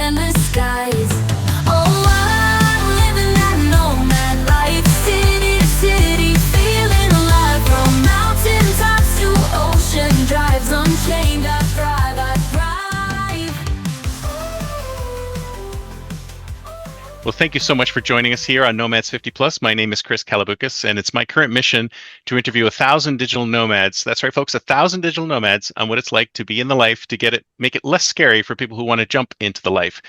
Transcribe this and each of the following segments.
endless skies. Oh, I'm living that nomad life, city to city, feeling alive. From mountain tops to ocean drives, unchained, I thrive, I thrive. Well, thank you so much for joining us here on Nomads 50 Plus. My name is Chris Kalaboukis, and it's my current mission to interview 1,000 digital nomads. That's right, folks, 1,000 digital nomads on what it's like to be in the life, to make it less scary for people who want to jump into the life.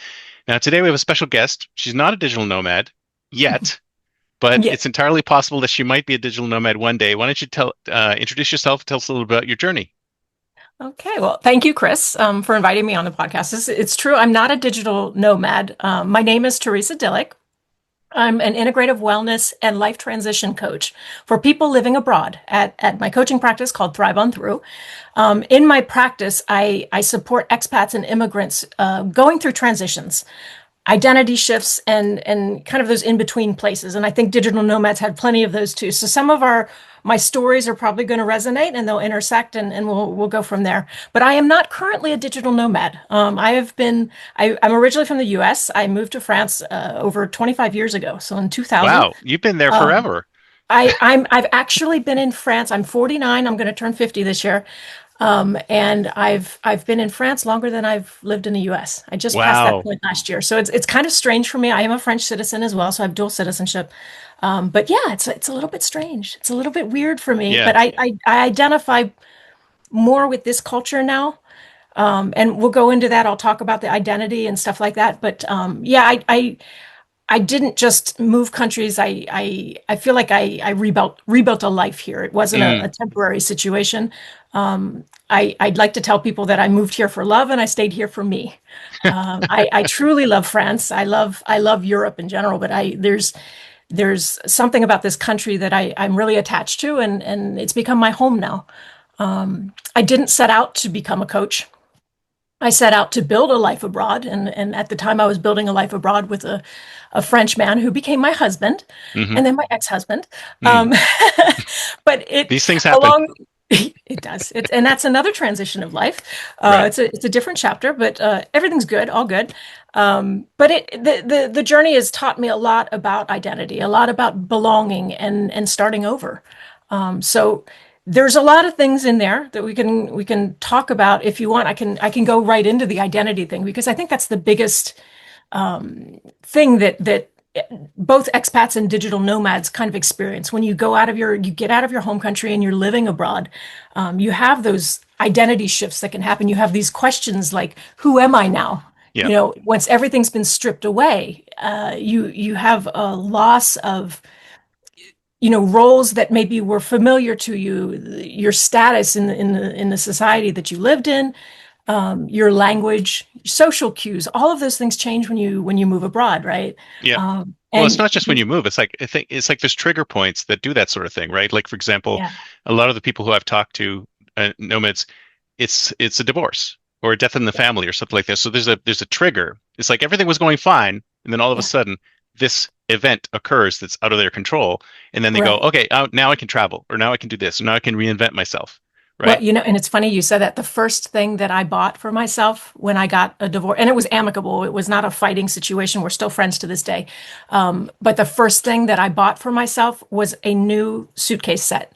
Now, today we have a special guest. She's not a digital nomad yet, but Yeah. it's entirely possible that she might be a digital nomad one day. Why don't you introduce yourself, tell us a little about your journey. Okay. Well, thank you, Chris, for inviting me on the podcast. It's true. I'm not a digital nomad. My name is Theresa Dilick. I'm an integrative wellness and life transition coach for people living abroad at my coaching practice called ThriveOnThrough. In my practice, I support expats and immigrants going through transitions, identity shifts, and kind of those in between places. And I think digital nomads had plenty of those too. So some of my stories are probably going to resonate and they'll intersect, and we'll go from there. But I am not currently a digital nomad. I'm originally from the US. I moved to France over 25 years ago. So in 2000. Wow, you've been there forever. I've actually been in France. I'm 49. I'm going to turn 50 this year. And I've been in France longer than I've lived in the US. I just passed Wow. that point last year. So it's kind of strange for me. I am a French citizen as well, so I have dual citizenship. But yeah, it's a little bit strange. It's a little bit weird for me, Yeah. but I identify more with this culture now. And we'll go into that. I'll talk about the identity and stuff like that. But yeah, I didn't just move countries. I feel like I rebuilt a life here. It wasn't a temporary situation. I'd like to tell people that I moved here for love and I stayed here for me. I truly love France. I love Europe in general, but there's something about this country that I'm really attached to, and it's become my home now. I didn't set out to become a coach. I set out to build a life abroad, and at the time I was building a life abroad with a French man who became my husband, Mhm. and then my ex-husband. Mm. But These things happen. it does, and that's another transition of life. Right. It's a different chapter, but everything's good, all good. But the journey has taught me a lot about identity, a lot about belonging and starting over. So there's a lot of things in there that we can talk about. If you want, I can go right into the identity thing, because I think that's the biggest thing that both expats and digital nomads kind of experience. When you get out of your home country and you're living abroad, you have those identity shifts that can happen. You have these questions like, who am I now? Yeah. Once everything's been stripped away, you have a loss of roles that maybe were familiar to you, your status in the society that you lived in, your language, social cues. All of those things change when you move abroad, right? Yeah. And Well, it's not just when you move. It's like, I think it's like there's trigger points that do that sort of thing, right? Like, for example, yeah, a lot of the people who I've talked to, nomads, it's a divorce or a death in the family or something like this. So there's a trigger. It's like everything was going fine, and then all of a yeah, sudden this event occurs that's out of their control, and then they go, right. okay, now I can travel, or now I can do this, or now I can reinvent myself, Well, right? and it's funny you said that. The first thing that I bought for myself when I got a divorce, and it was amicable, it was not a fighting situation. We're still friends to this day. But the first thing that I bought for myself was a new suitcase set,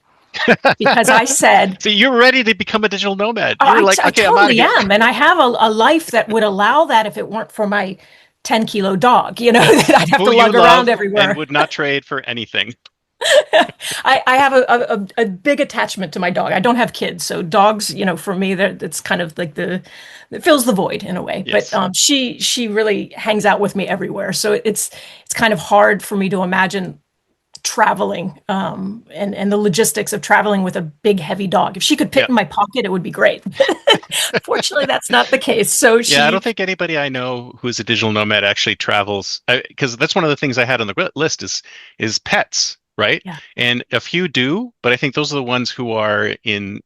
because I said, So you're ready to become a digital nomad. oh, You're like, I okay, I'm out of totally here. am. And I have a life that would allow that if it weren't for my 10-kilo dog, that I'd have to Who you lug around love and everywhere. would not trade for anything. I have a big attachment to my dog. I don't have kids, so dogs, for me, it's kind of like it fills the void in a way. But Yes. she really hangs out with me everywhere. So it's kind of hard for me to imagine traveling, and the logistics of traveling with a big heavy dog. If she could Yeah. fit in my pocket, it would be great. Fortunately, that's not the case. So Yeah, I don't think anybody I know who's a digital nomad actually travels, because that's one of the things I had on the list is pets, right? yeah, And a few do, but I think those are the ones who are in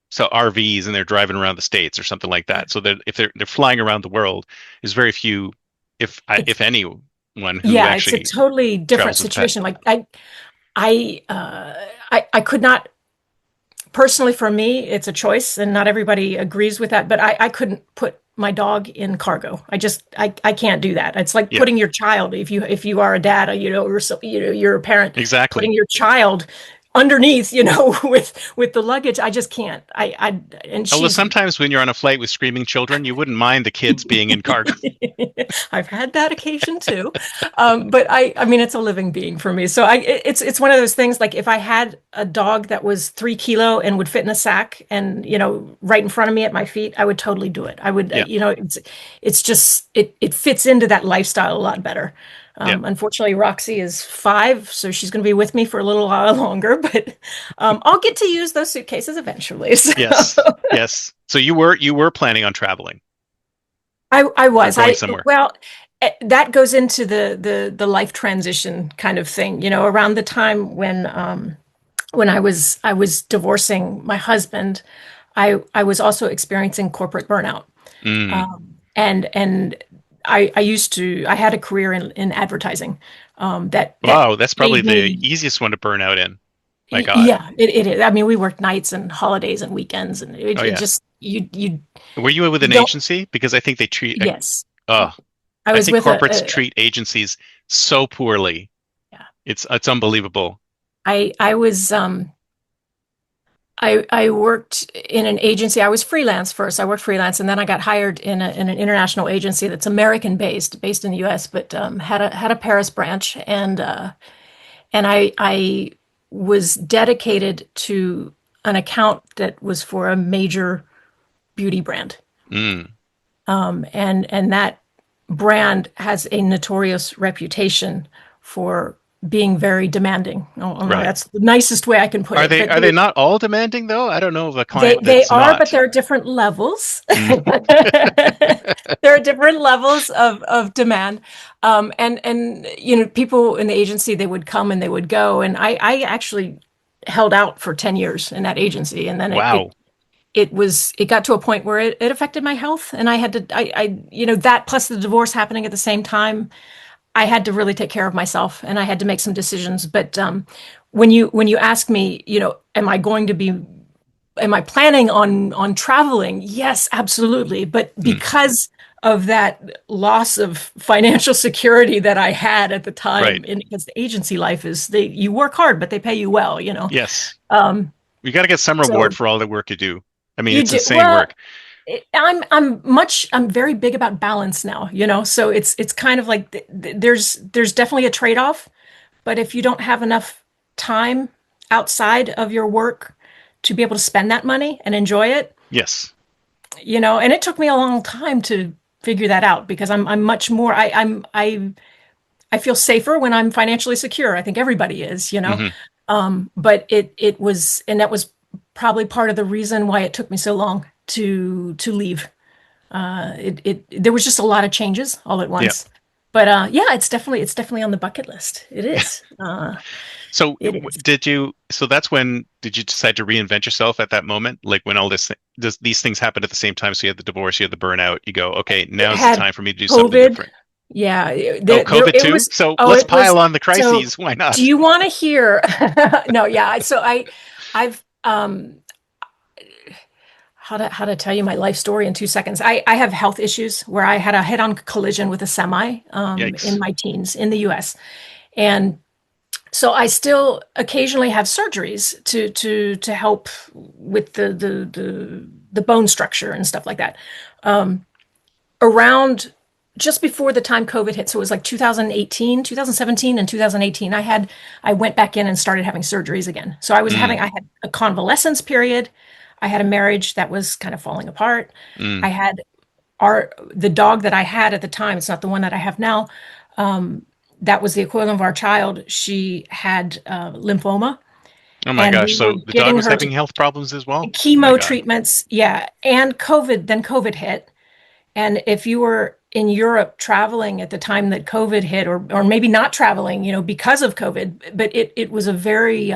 so RVs and they're driving around the States or something like that. So that if they're flying around the world, there's very few, it's if anyone, who yeah, it's a actually totally different travels with a pet. situation. Like I could not. Personally, for me, it's a choice, and not everybody agrees with that. But I couldn't put my dog in cargo. I can't do that. It's like Yeah, putting your child, if you are a dad, or so, you're a parent, exactly. putting your child underneath, with the luggage. I just can't. And Although she's sometimes when you're on a flight with screaming children, you wouldn't mind the kids being in cargo. I've had that occasion too. But I mean, it's a living being for me. So it's one of those things, like if I had a dog that was 3 kilo and would fit in a sack and, right in front of me at my feet, I would totally do it. I would, Yeah, it's just, it fits into that lifestyle a lot better. yeah. Unfortunately, Roxy is 5, so she's going to be with me for a little while longer, but I'll get to use those suitcases eventually. So. Yes, yes. So you were planning on traveling I or was. going somewhere. Well, that goes into the life transition kind of thing, around the time when I was divorcing my husband. I was also experiencing corporate burnout. Mm. And I had a career in advertising, that Wow, that's probably gave the me. easiest one to burn out in. My God. Yeah, it is. I mean, we worked nights and holidays and weekends, and Oh it yeah. just, you Were you with an don't. agency? Because I think they treat. Yes, Oh, I I was think with corporates treat agencies so poorly. yeah. It's unbelievable. I was I worked in an agency. I was freelance first. I worked freelance, and then I got hired in an international agency that's American based in the U.S., but had a Paris branch, and I was dedicated to an account that was for a major beauty brand, Mm. and that brand has a notorious reputation for being very demanding. Oh, no, Right. that's the nicest way I can put Are it. they But are they not all demanding though? I don't know of a they client they that's are, but not. there are different levels. Mm. There are different levels of demand, and people in the agency, they would come and they would go, and I actually held out for 10 years in that agency, and then Wow. it got to a point where it affected my health, and I had to that plus the divorce happening at the same time. I had to really take care of myself, and I had to make some decisions. But when you ask me, am I planning on traveling? Yes, absolutely. But Mm. because of that loss of financial security that I had at the time, Right. and because the agency life is, you work hard, but they pay you well. Yes. Um, You got to get some reward so for all the work you do. I mean, you it's do insane well. work. I'm very big about balance now. So it's kind of like, there's definitely a trade-off, but if you don't have enough time outside of your work to be able to spend that money and enjoy it, Yes. and it took me a long time to figure that out, because I'm much more, I feel safer when I'm financially secure. I think everybody is. Hmm. But it was, and that was probably part of the reason why it took me so long to leave. There was just a lot of changes all at Yeah. once. But yeah, it's definitely on the bucket list. It is. So It is. so that's when did you decide to reinvent yourself at that moment? Like when all these things happened at the same time. So you had the divorce, you had the burnout, you go, okay, now's the Had time for me to do something COVID. different. Yeah, Oh, there COVID it too? was. So Oh, let's it was. pile on the So, crises. Why do not? you want to hear? No, yeah. So I've how to tell you my life story in 2 seconds. I have health issues where I had a head-on collision with a semi in Yikes. my teens in the U.S. And so I still occasionally have surgeries to help with the bone structure and stuff like that. Around just before the time COVID hit, so it was like 2018, 2017, and 2018, I went back in and started having surgeries again. So Mm, I had a convalescence period. I had a marriage that was kind of falling apart. mm. I had the dog that I had at the time, it's not the one that I have now. That was the equivalent of our child. She had lymphoma, Oh my and gosh. we were So the dog getting was her having to health problems as well? Oh my chemo God. treatments. Yeah. And COVID hit. And if you were in Europe traveling at the time that COVID hit, or maybe not traveling, because of COVID, but it was a very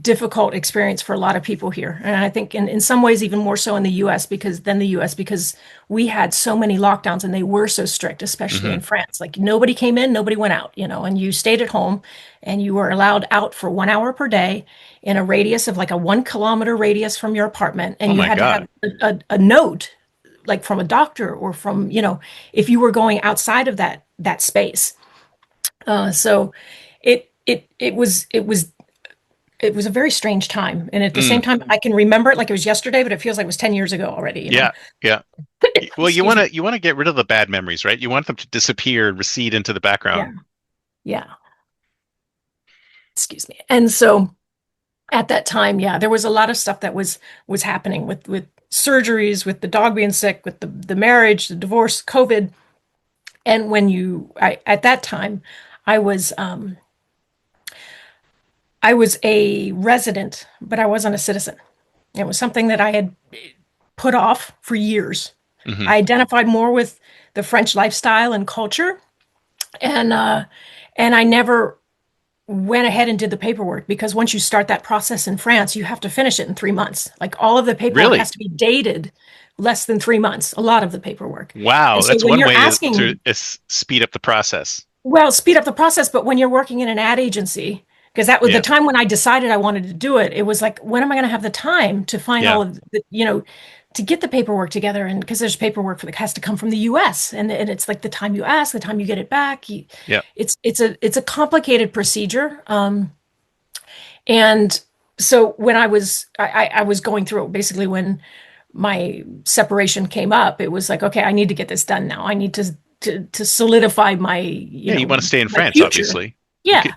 difficult experience for a lot of people here. And I think in some ways, even more so in the US, because we had so many lockdowns and they were so strict, especially Hmm. in France. Like nobody came in, nobody went out, and you stayed at home, and you were allowed out for 1 hour per day in a radius of like a 1 kilometer radius from your apartment. Oh And you my had to God. have a note like from a doctor or from, if you were going outside of that space. So it was a very strange time. And at the same Mm, time, I can remember it like it was yesterday, but it feels like it was 10 years ago already. yeah, yeah. Well, you Excuse want me. to you want to get rid of the bad memories, right? You want them to disappear and recede into the background. Yeah. Yeah. Excuse me. And so at that time, yeah, there was a lot of stuff that was happening with surgeries, with the dog being sick, with the marriage, the divorce, COVID. And at that time, I was I was a resident, but I wasn't a citizen. It was something that I had put off for years. Hmm. I identified more with the French lifestyle and culture, and I never went ahead and did the paperwork because once you start that process in France, you have to finish it in 3 months. Like all of the paperwork Really? has to be dated less than 3 months, a lot of the paperwork. Wow, And so that's when one you're way to asking, speed up the process. well, speed up the process, but when you're working in an ad agency, because that was the Yeah, time when I decided I wanted to do it, it was like, when am I going to have the time to find yeah, all of to get the paperwork together? And because there's paperwork that has to come from the US, and it's like the time you ask, the time you get it back, yeah. it's a complicated procedure. And so when I was going through it, basically when my separation came up, it was like, okay, I need to get this done now. I need to solidify my, Yeah, you want to stay in my France, future. obviously. You Yeah,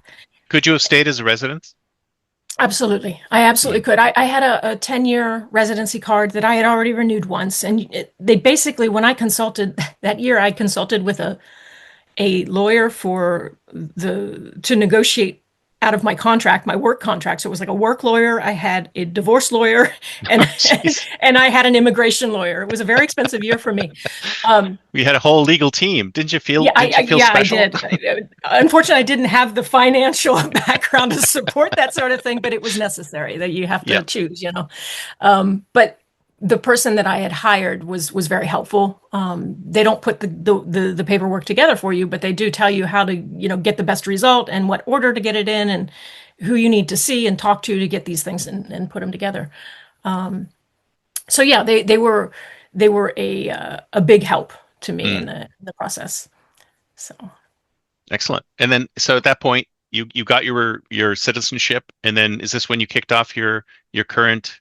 could you have stayed as a resident? absolutely. I absolutely Mm. could. I had a 10-year residency card that I had already renewed once. And they basically, when I consulted that year, I consulted with a lawyer to negotiate out of my contract, my work contract. So it was like a work lawyer. I had a divorce lawyer, and Jeez, and I had an immigration lawyer. It was a very expensive year for me. Um, we had a whole legal team. yeah, Didn't you feel I special? did. Unfortunately, I didn't have the financial background to support that sort of thing, but it was necessary that you have Yeah. to choose. But the person that I had hired was very helpful. They don't put the paperwork together for you, but they do tell you how to, get the best result and what order to get it in and who you need to see and talk to get these things and put them together. So yeah, they were a big help to me Mm, in the process. So excellent. And then, so at that point, you got your citizenship, and then is this when you kicked off your current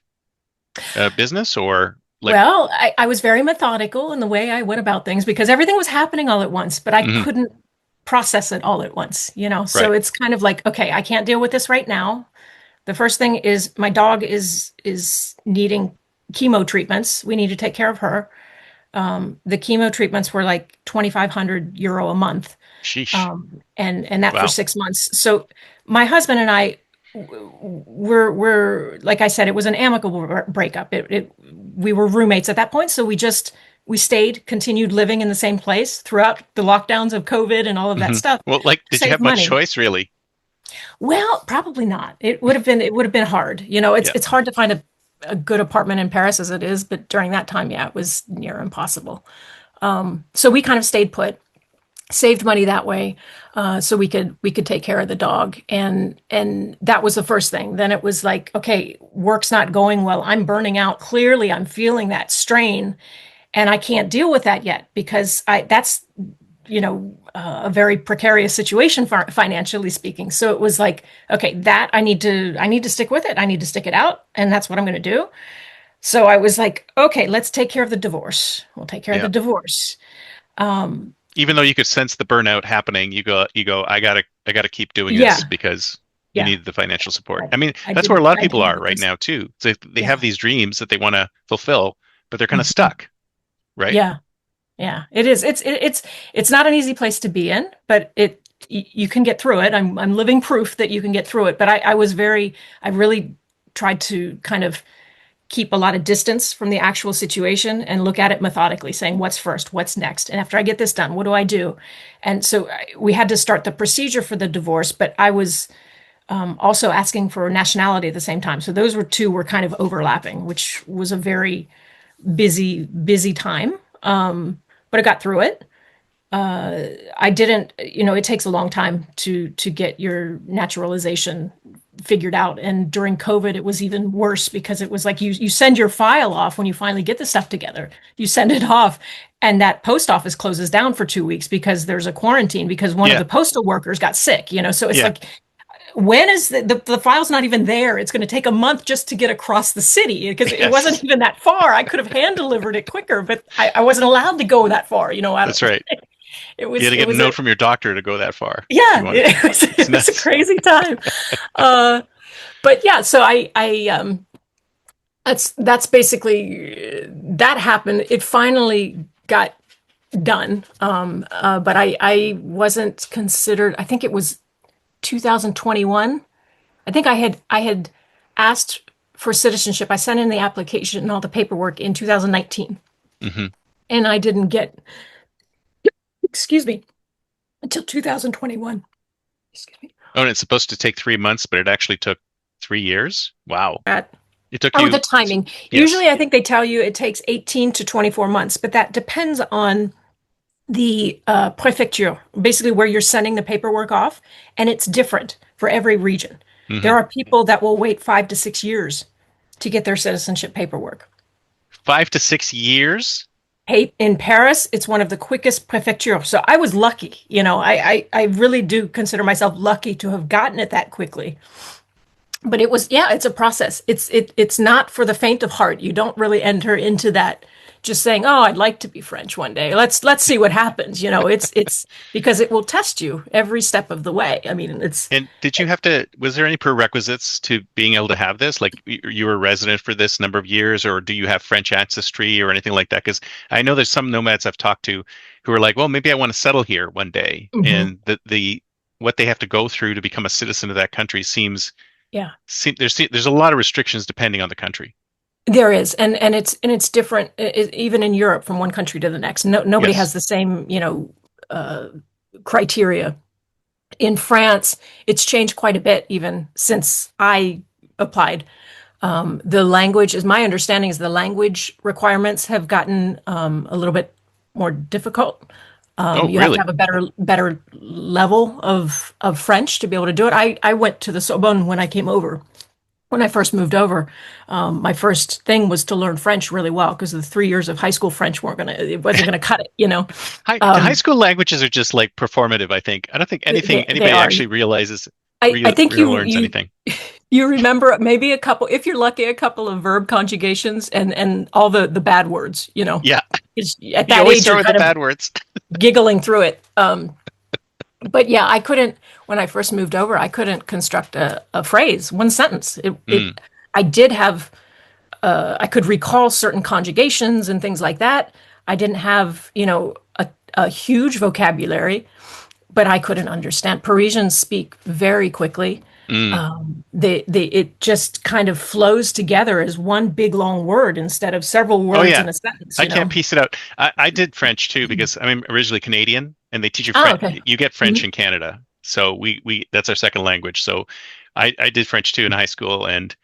business, or like? well, I was very methodical in the way I went about things because everything was happening all at once, but I Mhm, couldn't process it all at once. So right. it's kind of like, okay, I can't deal with this right now. The first thing is my dog is needing chemo treatments. We need to take care of her. The chemo treatments were like 2,500 euro a month, Sheesh. and that for Wow. 6 months. So my husband and I were like I said, it was an amicable breakup. We were roommates at that point, so we stayed, continued living in the same place throughout the lockdowns of COVID and all of that Hmm. stuff Well, like, to did you save have much money. choice, really? Well, probably not. It would have been hard. It's Yeah. it's hard to find a good apartment in Paris as it is, but during that time, yeah, it was near impossible. So we kind of stayed put, saved money that way, so we could take care of the dog, and that was the first thing. Then it was like, okay, work's not going well. I'm burning out. Clearly, I'm feeling that strain, and I can't deal with that yet because that's a very precarious situation financially speaking. So it was like, okay, that I need to stick with it. I need to stick it out, and that's what I'm going to do. So I was like, okay, let's take care of the divorce. We'll take care of Yeah. the divorce. Um, Even though you could sense the burnout happening, you go, I gotta keep doing this yeah, because you yeah. need the financial support. I, I mean, I that's where a didn't lot of I people didn't are want right this. now too. They have Yeah. these dreams that they want to fulfill, but they're kind of Mhm. stuck, right? Yeah. Yeah. It is. It's not an easy place to be in, but you can get through it. I'm living proof that you can get through it. But I really tried to kind of keep a lot of distance from the actual situation and look at it methodically, saying what's first, what's next, and after I get this done, what do I do? And so we had to start the procedure for the divorce, but I was also asking for nationality at the same time. So those were kind of overlapping, which was a very busy time. But I got through it. I didn't, it takes a long time to get your naturalization figured out. And during COVID, it was even worse because it was like you send your file off when you finally get the stuff together. You send it off, and that post office closes down for 2 weeks because there's a quarantine because one of Yeah. the postal workers got sick. So it's Yeah. like, when is the file's not even there? It's going to take a month just to get across the city because it wasn't Yes. even that far. I could have hand delivered it quicker, but I wasn't allowed to go that far. That's right. It You was had to it get a was a note from your doctor to go that far if you yeah, wanted to. It's it was a nuts. crazy time. Uh, but yeah, so I that's basically that happened. It finally got done. But I wasn't considered. I think it was 2021. I think I had asked for citizenship. I sent in the application and all the paperwork in 2019, Hmm. and I didn't get, excuse me, until 2021. Excuse me. Oh, and it's supposed to take 3 months, but it actually took 3 years. Wow. That It took Oh, you. the timing. Yes. Usually, I think they tell you it takes 18 to 24 months, but that depends on the prefecture, basically where you're sending the paperwork off, and it's different for every region. There Hmm. are people that will wait 5 to 6 years to get their citizenship paperwork. 5 to 6 years. Hey, in Paris, it's one of the quickest prefectures. So I was lucky. I really do consider myself lucky to have gotten it that quickly. But it was, yeah, it's a process. It's not for the faint of heart. You don't really enter into that just saying, "Oh, I'd like to be French one day. Let's see what happens." It's because it will test you every step of the way. I mean, it's And did you have to, was there any prerequisites to being able to have this? Like you were a resident for this number of years, or do you have French ancestry or anything like that? Because I know there's some nomads I've talked to who are like, well, maybe I want to settle here one day. Mhm. And the what they have to go through to become a citizen of that country Yeah. there's a lot of restrictions depending on the country. There is, and it's different even in Europe from one country to the next. Nobody has Yes. the same, uh, criteria. In France, it's changed quite a bit even since I applied. The language, is my understanding, is the language requirements have gotten a little bit more difficult. Oh, You have to really? have a better level of French to be able to do it. I went to the Sorbonne when I came over. When I first moved over, my first thing was to learn French really well because the 3 years of high school French it wasn't gonna cut it. High Um, school languages are just like performative, I think. I don't think they anybody are. actually realizes I think really you learns you anything. you remember maybe a couple, if you're lucky, a couple of verb conjugations and all the bad words. Yeah. At You that always age, start you're with the kind of bad words. giggling through it. But yeah, I couldn't, when I first moved over, I couldn't construct a phrase, one sentence. Mm, I did have, I could recall certain conjugations and things like that. I didn't have, a huge vocabulary, but I couldn't understand. Parisians speak very quickly. mm. It just kind of flows together as one big long word instead of several Oh words yeah. in a sentence, I can't piece it out. I did French too because I'm originally Canadian and they teach you Oh, French. okay. You get French Mhm. in Canada. So we that's our second language. So I did French too in high school and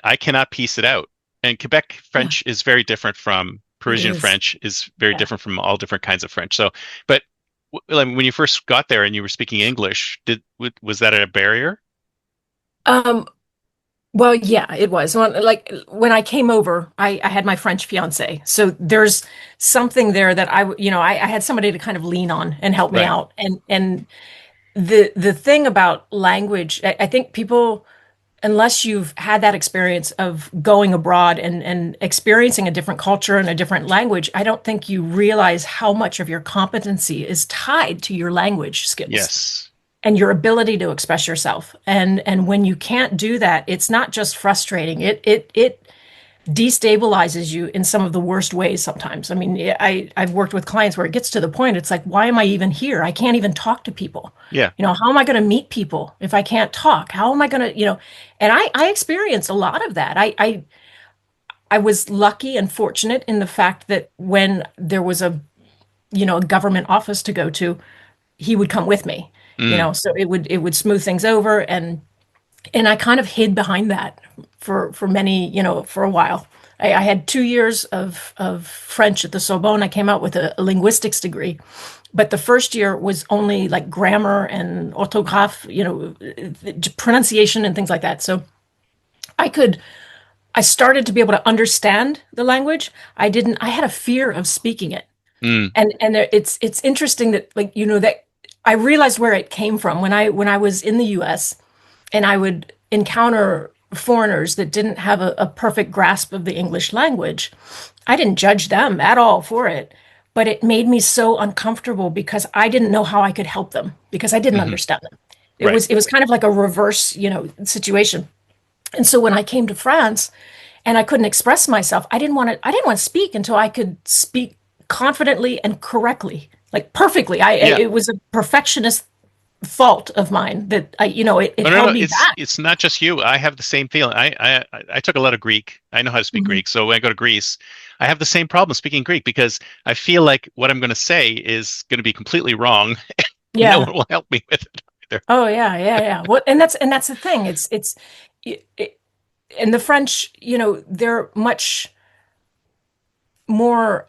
I cannot piece it out. And Quebec Yeah, French is very different from it Parisian is. French is very Yeah. different from all different kinds of French. So, but like, when you first got there and you were speaking English, was that a barrier? Um, Well, yeah, it was. When I came over, I had my French fiance. So there's something there that I had somebody to kind of lean on and help me Right. out. And the thing about language, I think people, unless you've had that experience of going abroad and experiencing a different culture and a different language, I don't think you realize how much of your competency is tied to your language skills Yes. and your ability to express yourself. And when you can't do that, it's not just frustrating. It destabilizes you in some of the worst ways sometimes. I mean, I've worked with clients where it gets to the point, it's like, why am I even here? I can't even talk to people. Yeah. How am I going to meet people if I can't talk? How am I going to, and I experienced a lot of that. I was lucky and fortunate in the fact that when there was a government office to go to, he would come with me, Mm. so it would smooth things over, and I kind of hid behind that for many, for a while. I had 2 years of French at the Sorbonne. I came out with a linguistics degree, but the first year was only like grammar and orthographe, pronunciation and things like that. So I could, I started to be able to understand the language. I had a fear of speaking it. Mm, It's interesting that that I realized where it came from when I was in the US and I would encounter foreigners that didn't have a perfect grasp of the English language. I didn't judge them at all for it, but it made me so uncomfortable because I didn't know how I could help them because I didn't hmm. understand them. Right. It was kind of like a reverse, situation. And so when I came to France and I couldn't express myself, I didn't want to speak until I could speak confidently and correctly, like perfectly. Yeah. It was a perfectionist fault of mine that it No, no, held no. me back. It's not just you. I have the same feeling. I took a lot of Greek. I know how to speak Mhm. Greek. So when I go to Greece, I have the same problem speaking Greek because I feel like what I'm going to say is going to be completely wrong. No Yeah. one will help me with it either. Oh yeah, yeah, yeah. Well, and that's the thing. It, and the French, they're much more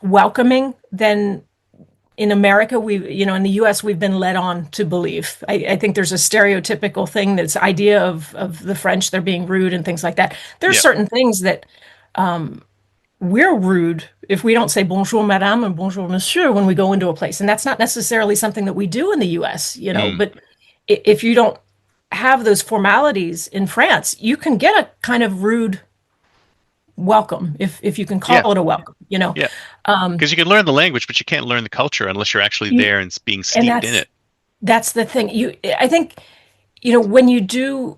welcoming than in America. In the US, we've been led on to believe. I think there's a stereotypical thing that's idea of the French, they're being rude and things like that. There's Yeah. certain things that we're rude if we don't say bonjour madame and bonjour monsieur when we go into a place. And that's not necessarily something that we do in the US, Mm, but if you don't have those formalities in France, you can get a kind of rude welcome if you can yeah. call it a welcome, Yeah. Um, Because you can learn the language, but you can't learn the culture unless you're actually you, there and being and steeped in it. that's the thing. I think, when you do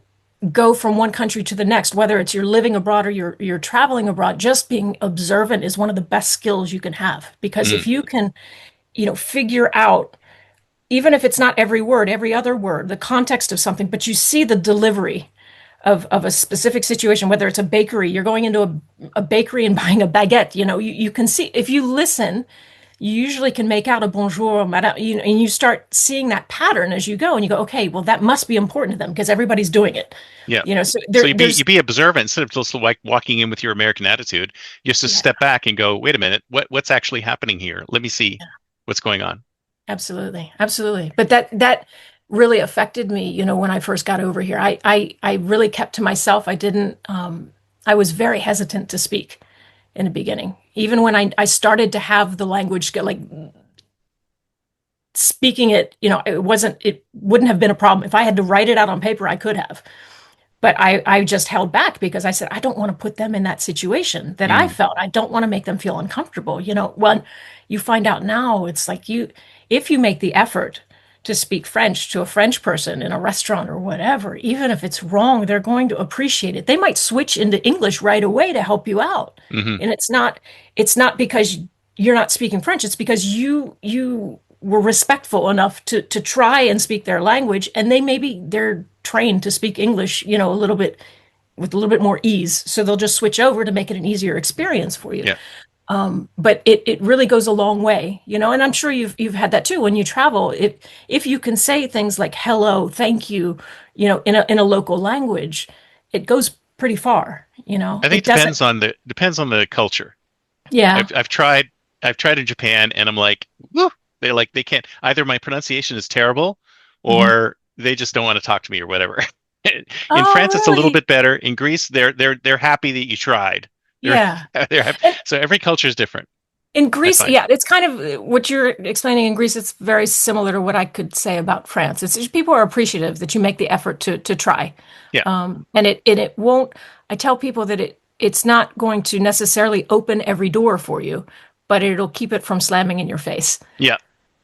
go from one country to the next, whether it's you're living abroad or you're traveling abroad, just being observant is one of the best skills you can have. Because Mm, if you can, figure out, even if it's not every word, every other word, the context of something, but you see the delivery of a specific situation, whether it's a bakery, you're going into a bakery and buying a baguette, you can see, if you listen, you usually can make out a bonjour, madame, and you start seeing that pattern as you go, and you go, okay, well, that must be important to them because everybody's doing it. yeah. So So there's, you be observant instead of just like walking in with your American attitude. You just yeah, step back and go, wait a minute, what's actually happening here? Let me see what's going on. absolutely, absolutely. But that really affected me, when I first got over here. I really kept to myself. I was very hesitant to speak in the beginning. Even when I started to have the language, like speaking it, it wouldn't have been a problem. If I had to write it out on paper, I could have. But I just held back because I said, I don't want to put them in that situation that I Mm, felt. I don't want to make them feel uncomfortable. When you find out now, it's like if you make the effort to speak French to a French person in a restaurant or whatever, even if it's wrong, they're going to appreciate it. They might switch into English right away to help you out. hmm. And it's not because you're not speaking French. It's because you were respectful enough to try and speak their language, and they're trained to speak English, a little bit with a little bit more ease. So they'll just switch over to make it an easier experience for you. Yeah. But it really goes a long way, and I'm sure you've had that too when you travel. If you can say things like hello, thank you, in a local language, it goes pretty far. I think It it doesn't. depends on the culture. Yeah. I've tried in Japan and I'm like, woo, they can't either my pronunciation is terrible Mhm. or they just don't want to talk to me or whatever. In Oh, France, it's a little really? bit better. In Greece, they're happy that you tried. They're Yeah. they're happy. And So every culture is different, in I Greece, find. yeah, it's kind of what you're explaining in Greece. It's very similar to what I could say about France. It's just people are appreciative that you make the effort to try, Yeah. and it won't. I tell people that it's not going to necessarily open every door for you, but it'll keep it from slamming in your face. Yeah.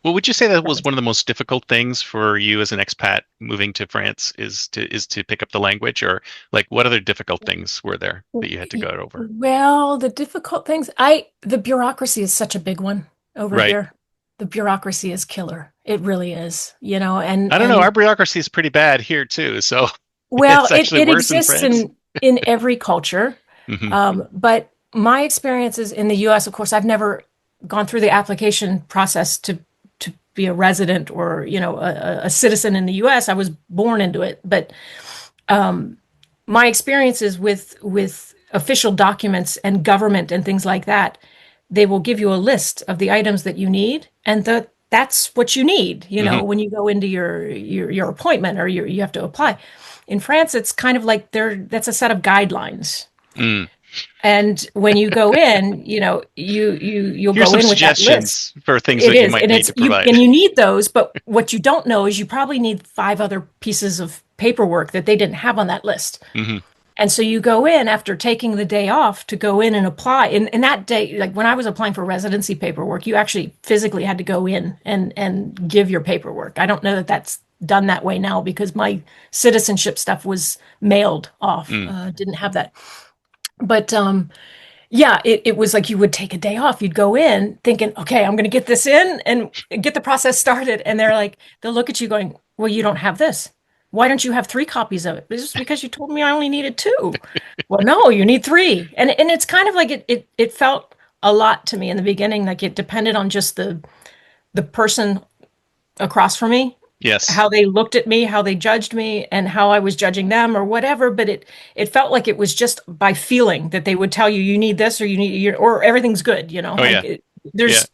Well, would you say that was one of the most difficult things for you as an expat moving to France is to pick up the language, or like what other difficult things were there that you had to go over? Well, the difficult things, the bureaucracy is such a big one over Right. here. The bureaucracy is killer. It really is, I don't know. Our bureaucracy is pretty bad here too, so well, it's it actually it worse in exists France. in every culture. Hmm. But my experiences in the US, of course, I've never gone through the application process to be a resident or, a citizen in the US. I was born into it, but my experiences with official documents and government and things like that, they will give you a list of the items that you need, and that's what you need, Hmm. when you go into your appointment or you have to apply. In France, it's kind of like that's a set of guidelines. Mm. And when you go in, you'll Here's go some in with that list. suggestions for things It that you is, might and need it's to you provide. and you need those, but what you don't know is you probably need five other pieces of paperwork that they didn't have on that list. Hmm. And so you go in after taking the day off to go in and apply. And that day, like when I was applying for residency paperwork, you actually physically had to go in and give your paperwork. I don't know that that's done that way now because my citizenship stuff was mailed off. Mm. Didn't have that. But yeah, it was like you would take a day off. You'd go in thinking, okay, I'm going to get this in and get the process started. And they'll look at you going, well, you don't have this. Why don't you have three copies of it? This is because you told me I only needed two. Well, no, you need three. And it's kind of like it felt a lot to me in the beginning. Like it depended on just the person across from me, Yes. how they looked at me, how they judged me, and how I was judging them or whatever. But it felt like it was just by feeling that they would tell you you need this or or everything's good, Oh yeah. Yeah. there's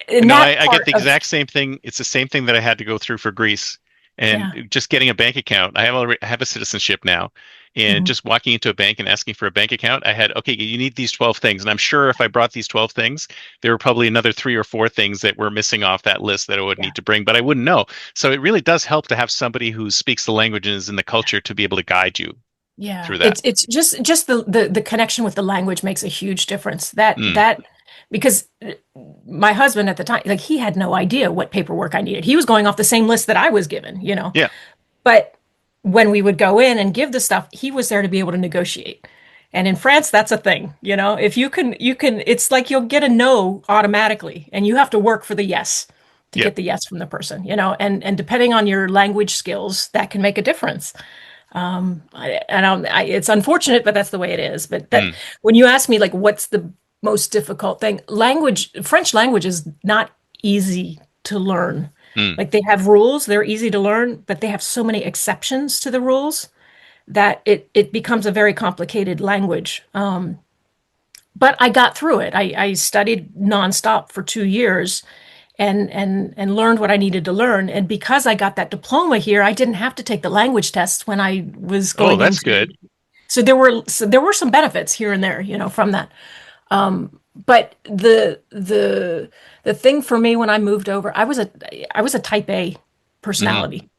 in No, that I get part the of exact same thing. It's the same thing that I had to go through for Greece, and yeah. just getting a bank account. I have a citizenship now, and Mhm. just walking into a bank and asking for a bank account, I had, okay, you need these 12 things, and I'm sure if I brought these 12 things, there were probably another three or four things that were missing off that list that I would Yeah. need to bring, but I wouldn't know. So it really does help to have somebody who speaks the languages and the culture to be able to guide you Yeah, through that. it's just the connection with the language makes a huge difference. Mm. That because my husband at the time, like he had no idea what paperwork I needed. He was going off the same list that I was given. Yeah. But when we would go in and give the stuff, he was there to be able to negotiate. And in France, that's a thing. If it's like you'll get a no automatically, and you have to work for the yes to Yeah. get the yes from the person. And depending on your language skills, that can make a difference. It's unfortunate, but that's the way it is. But that Mm. when you ask me like what's the most difficult thing, French language is not easy to learn. Mm. Like they have rules, they're easy to learn, but they have so many exceptions to the rules that it becomes a very complicated language. But I got through it. I studied nonstop for 2 years and learned what I needed to learn. And because I got that diploma here, I didn't have to take the language tests when I was Oh, going that's into. good. So there were some benefits here and there, from that. But the thing for me when I moved over, I was a type A Hmm. personality,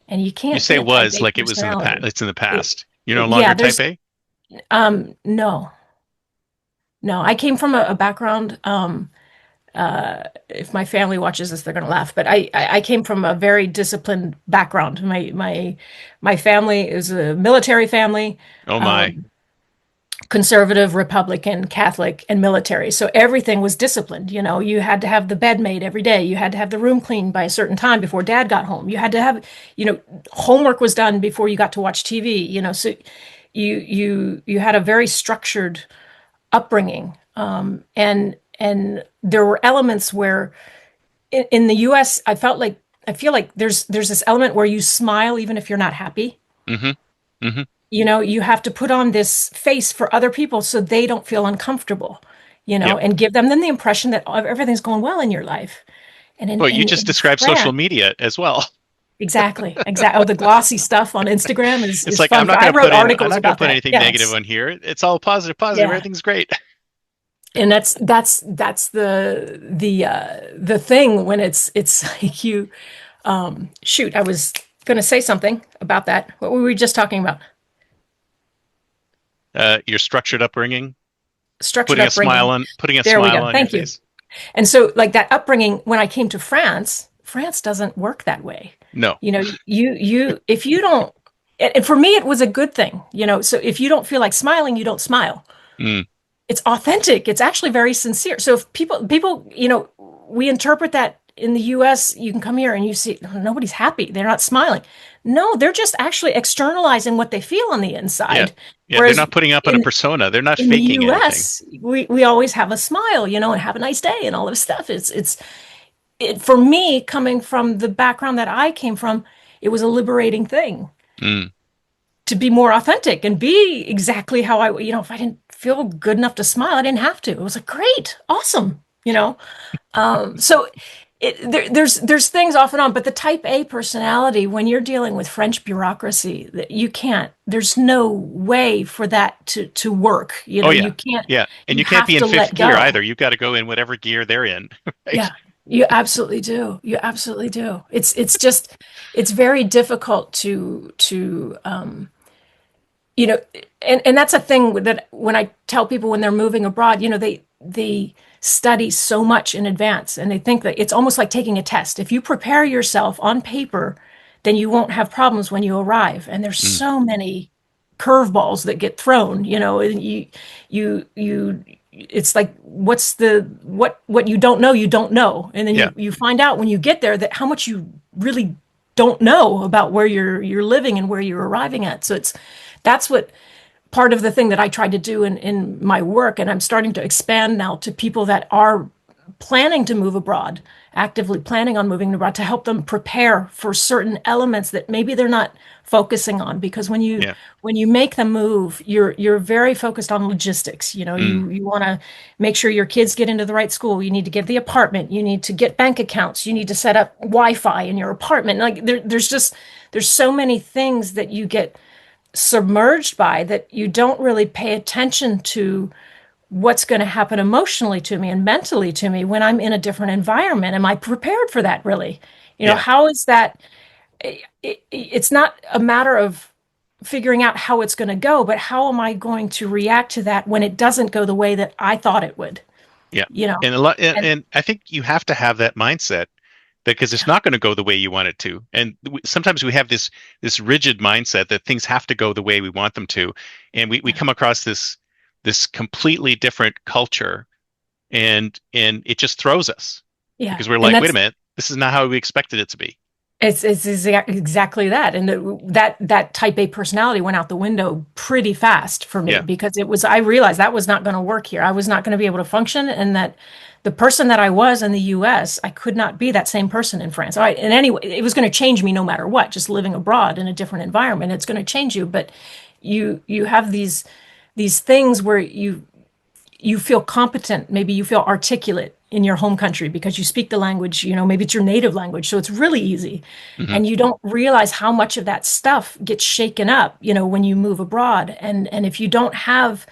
and you You can't be say a type was A like it was in the past. personality. It's in the It, past. You're no yeah, longer type there's A? no, no. I came from a background. If my family watches this, they're going to laugh. But I came from a very disciplined background. My family is a military family, Oh my. um, conservative, Republican, Catholic, and military. So everything was disciplined. You had to have the bed made every day. You had to have the room cleaned by a certain time before Dad got home. You had to have, homework was done before you got to watch TV. So you had a very structured upbringing, and there were elements where in the US I feel like there's this element where you smile even if you're not happy. Hmm. Hmm. You have to put on this face for other people so they don't feel uncomfortable, Yep. and give them then the impression that everything's going well in your life. And in Well, you in, just in described social France, media as well. exactly. Oh, the glossy stuff on Instagram is It's is like fun. I wrote I'm articles not going to about put that. anything Yeah, negative on here. It's all positive, positive. yeah. Everything's great. And that's the thing when it's like you shoot, I was going to say something about that. What were we just talking about? Your structured upbringing, Structured upbringing. putting a There we smile go. on your Thank you. face. And so like that upbringing, when I came to France doesn't work that way. No. If you don't, and for me, it was a good thing. So if you don't feel like smiling, you don't smile. Mm. It's authentic. It's actually very sincere. So if people, we interpret that in the US, you can come here and you see "Oh, nobody's happy. They're not smiling. No, they're just actually externalizing what they feel on the Yeah. inside. Yeah. They're Whereas not putting up on a in persona. They're not in the faking anything. US, we always have a smile, and have a nice day and all this stuff. For me, coming from the background that I came from, it was a liberating thing. Mm. to be more authentic and be exactly how I, if I didn't feel good enough to smile, I didn't have to. It was like, great, awesome. So there's things off and on, but the type A personality, when you're dealing with French bureaucracy, that you can't, there's no way for that to work. Oh You yeah. can't, Yeah. And you you can't have be in to fifth let gear go. either. You've got to go in whatever gear they're in. Yeah, Right. you absolutely do. You absolutely do. It's just, it's very difficult to you know, and that's a thing that when I tell people when they're moving abroad, they study so much in advance and they think that it's almost like taking a test. If you prepare yourself on paper, then you won't have problems when you arrive. And there's Mm, so many curveballs that get thrown, and you it's like what you don't know, you don't know. And then yeah. you find out when you get there that how much you really don't know about where you're living and where you're arriving at. So that's what part of the thing that I tried to do in my work, and I'm starting to expand now to people that are planning to move abroad, actively planning on moving abroad, to help them prepare for certain elements that maybe they're not focusing on. Because Yeah. when you make them move, you're very focused on logistics. Mm, You want to make sure your kids get into the right school. You need to get the apartment. You need to get bank accounts. You need to set up Wi-Fi in your apartment. Like there's so many things that you get submerged by that you don't really pay attention to what's going to happen emotionally to me and mentally to me when I'm in a different environment. Am I prepared for that really? yeah. How is that? It's not a matter of figuring out how it's going to go, but how am I going to react to that when it doesn't go the way that I thought it would? Yeah. You know, And a lot, and and I think you have to have that mindset because it's yeah, not going to go the way you want it to. And sometimes we have this rigid mindset that things have to go the way we want them to, and we yeah, come across this completely different culture, and it just throws us yeah. because we're And like, wait a that's minute, this is not how we expected it to be. exactly that, and that type A personality went out the window pretty fast for me Yeah. because I realized that was not going to work here. I was not going to be able to function, and that the person that I was in the U.S., I could not be that same person in France. All right, and anyway, it was going to change me no matter what. Just living abroad in a different environment, it's going to change you. But you have these things where you feel competent, maybe you feel articulate in your home country because you speak the language, maybe it's your native language, so it's really easy. Hmm. And you don't realize how much of that stuff gets shaken up, when you move abroad. And if you don't have,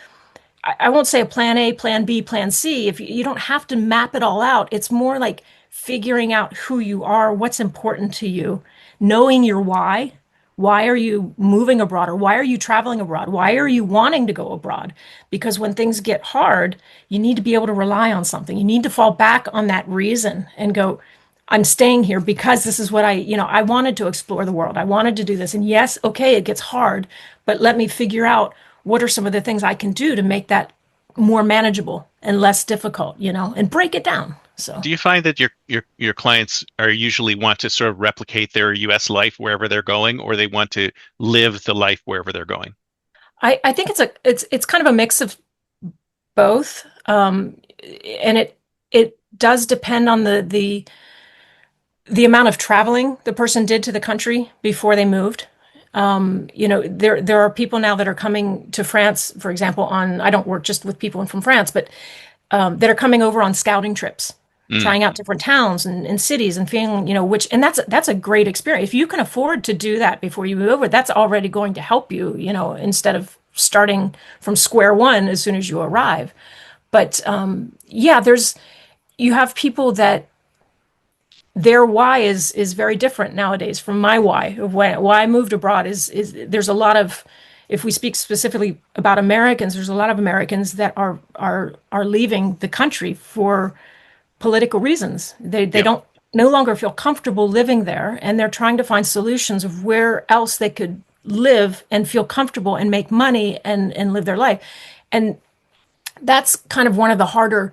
I won't say a plan A, plan B, plan C, if you don't have to map it all out, it's more like figuring out who you are, what's important to you, knowing your why. Why are you moving abroad, or why are you traveling abroad? Why are you wanting to go abroad? Because when things get hard, you need to be able to rely on something. You need to fall back on that reason and go, I'm staying here because this is what I wanted to explore the world. I wanted to do this. And yes, okay, it gets hard, but let me figure out what are some of the things I can do to make that more manageable and less difficult, and break it down. So Do you find that your clients are usually want to sort of replicate their U.S. life wherever they're going, or they want to live the life wherever they're going? I think it's kind of a mix of both. And it does depend on the amount of traveling the person did to the country before they moved. There are people now that are coming to France, for example, I don't work just with people from France, but that are coming over on scouting trips, Mm, trying out different towns and cities and feeling, and that's a great experience. If you can afford to do that before you move over, that's already going to help you, instead of starting from square one as soon as you arrive. But yeah, you have people that their why is very different nowadays from my why of why I moved abroad is there's a lot of, if we speak specifically about Americans, there's a lot of Americans that are leaving the country for political reasons. They yeah. don't no longer feel comfortable living there, and they're trying to find solutions of where else they could live and feel comfortable and make money and live their life. And that's kind of one of the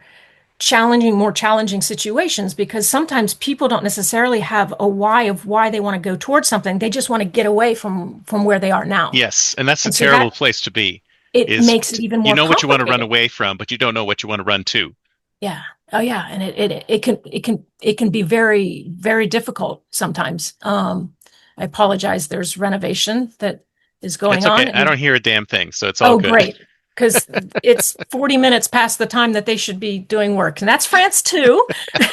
more challenging situations, because sometimes people don't necessarily have a why of why they want to go towards something. They just want to get away from where they are now. Yes, and that's a And so terrible that place to be. it Is makes it even you more know what you want to run complicated. away from, but you don't know what you want to run to. Yeah. Oh yeah. And it can be very, very difficult sometimes. I apologize. There's renovation that is It's going on. okay. I And don't hear a damn thing, so it's all oh, good. great. Because it's 40 minutes past the time that they should be doing work. And that's France too.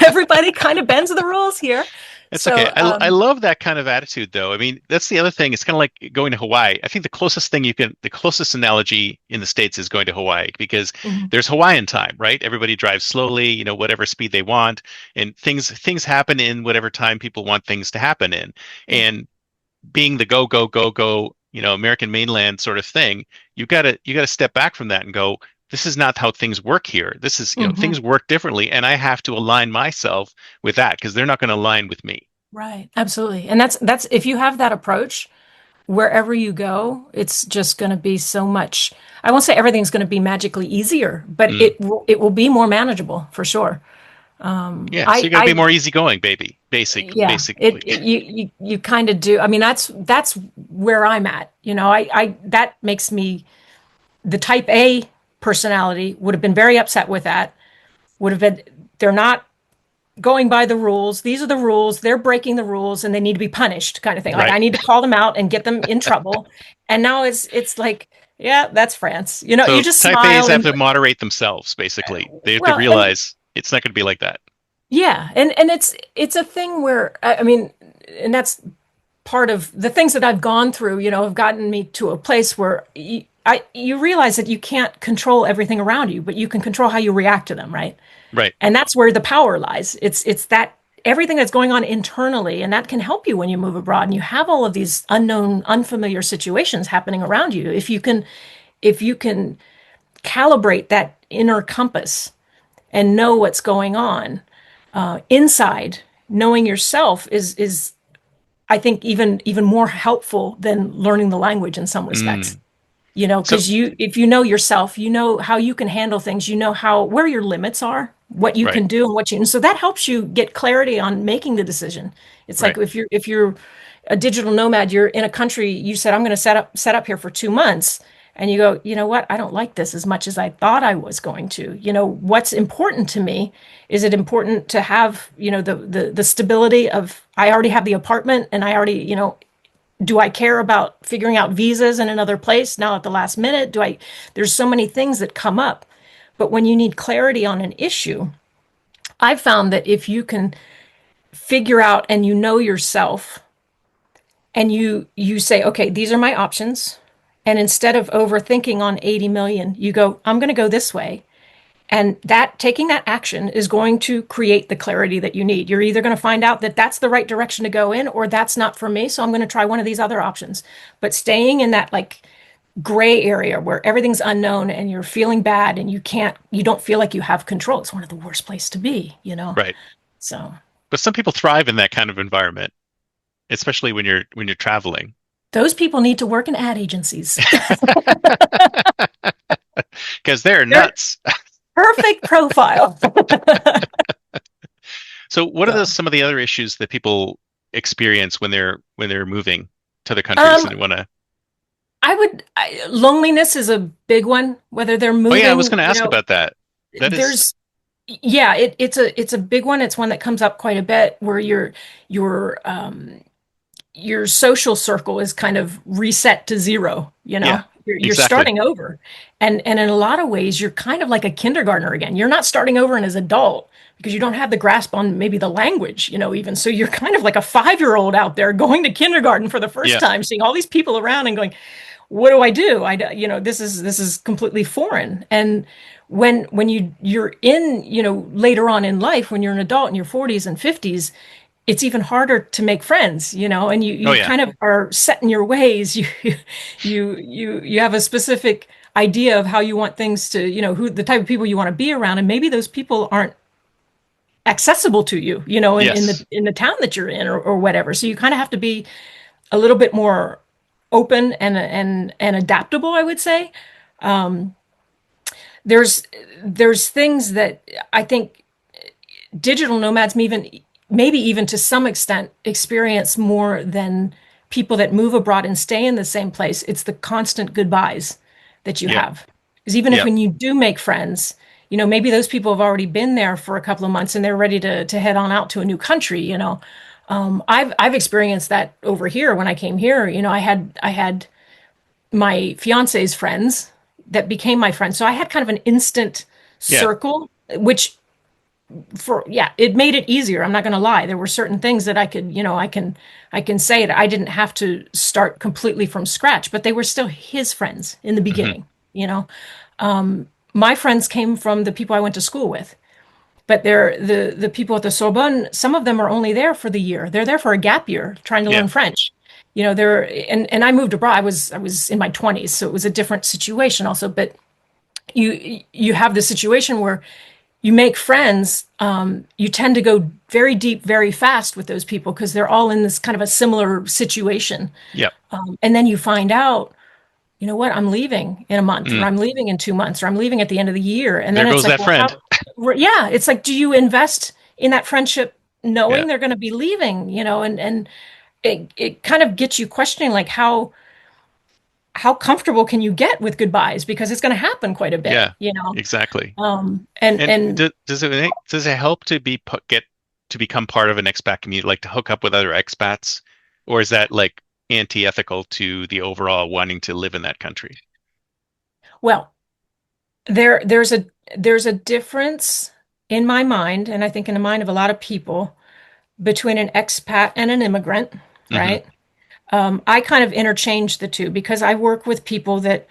Everybody kind of bends the rules here. It's okay. So, I love that kind of attitude, though. I mean, that's the other thing. It's kind of like going to Hawaii. I think the closest analogy in the States is going to Hawaii because mhm, there's Hawaiian time, right? Everybody drives slowly, whatever speed they want, and things happen in whatever time people want things to happen in. yeah, And being the go, go, go, go, American mainland sort of thing, you gotta step back from that and go, this is not how things work here. This is, mhm, things work differently, and I have to align myself with that because they're not going to align with me. right. Absolutely. And that's if you have that approach, wherever you go, it's just going to be so much. I won't say everything's going to be magically easier, but Mm. it will be more manageable for sure. Yeah, so you I got to be I more easygoing, baby. yeah, Basically. you kind of do. I mean, that's where I'm at. I that makes me the type A personality would have been very upset with that. Would have been they're not going by the rules. These are the rules. They're breaking the rules and they need to be punished kind of thing. Like Right. I need to call them out and get them in trouble. And now it's like, yeah, that's France. You So just type A's smile have and to moderate themselves, basically. They have to well, and realize it's not going to be like that. yeah, and it's a thing where I mean, and that's part of the things that I've gone through, have gotten me to a place where you realize that you can't control everything around you, but you can control how you react to them, right? Right. And that's where the power lies. It's that everything that's going on internally, and that can help you when you move abroad and you have all of these unknown, unfamiliar situations happening around you. If you can calibrate that inner compass and know what's going on inside, knowing yourself is I think even more helpful than learning the language in some respects. Mm. So, Because if you know yourself, you know how you can handle things, you know how where your limits are, what you right, can do and and so that helps you get clarity on making the decision. It's like right. if you're a digital nomad, you're in a country, you said, I'm going to set up here for 2 months, and you go, you know what, I don't like this as much as I thought I was going to. What's important to me? Is it important to have, the stability of I already have the apartment and I already, do I care about figuring out visas in another place now at the last minute? There's so many things that come up. But when you need clarity on an issue, I've found that if you can figure out and you know yourself and you say, okay, these are my options. And instead of overthinking on 80 million, you go, I'm going to go this way. And that taking that action is going to create the clarity that you need. You're either going to find out that that's the right direction to go in or that's not for me. So I'm going to try one of these other options. But staying in that like gray area where everything's unknown and you're feeling bad and you don't feel like you have control. It's one of the worst places to be. Right. So But some people thrive in that kind of environment, especially when you're traveling. those people need to work in ad agencies. Because they're They're nuts. perfect profile. So what are So, some of the other issues that people experience when they're moving to the countries um, and want to? loneliness is a big one, whether they're Oh yeah, I was moving, going to ask about that. That is, there's yeah, it's a big one. It's one that comes up quite a bit where your social circle is kind of reset to zero, yeah, you're exactly. starting over. And in a lot of ways, you're kind of like a kindergartner again. You're not starting over and as adult because you don't have the grasp on maybe the language, even. So you're kind of like a 5-year-old out there going to kindergarten for the first Yeah, time, seeing all these people around and going, what do I do? This is completely foreign. And when you're in, later on in life, when you're an adult in your 40s and 50s, it's even harder to make friends, and you oh you yeah, kind of are set in your ways. You have a specific idea of how you want things to, who the type of people you want to be around, and maybe those people aren't accessible to you, in the yes, in the town that you're in or whatever. So you kind of have to be a little bit more open and adaptable, I would say. Um, there's things that I think digital nomads maybe even to some extent experience more than people that move abroad and stay in the same place. It's the constant goodbyes that you yeah, have. Because even if yeah, when you do make friends, maybe those people have already been there for a couple of months and they're ready to head on out to a new country. I've experienced that over here when I came here. I had my fiance's friends that became my friends. So I had kind of an instant Yeah. circle, which it made it easier. I'm not going to lie. There were certain things that I could, I can say it. I didn't have to start completely from scratch, but they were still his friends in the Hmm. beginning, you know. My friends came from the people I went to school with, but they're the people at the Sorbonne, some of them are only there for the year. They're there for a gap year trying to Yeah. learn French. They're and I moved abroad. I was in my 20s, so it was a different situation also, but you have this situation where you make friends, you tend to go very deep very fast with those people because they're all in this kind of a similar situation. Yeah. And then you find out, you know what, I'm leaving in a month, or Mm. I'm leaving in 2 months, or I'm leaving at the end of the year. And There then it's goes like, that well, friend. yeah, it's like, do you invest in that friendship Yeah. knowing they're going to be leaving, and it kind of gets you questioning, like, how comfortable can you get with goodbyes? Because it's going to happen quite a bit, Yeah. Exactly. And and does it help to to become part of an expat community, like to hook up with other expats, or is that like anti-ethical to the overall wanting to live in that country? well, there's a difference in my mind, and I think in the mind of a lot of people, between an expat and an immigrant, Hmm. right? I kind of interchange the two because I work with people that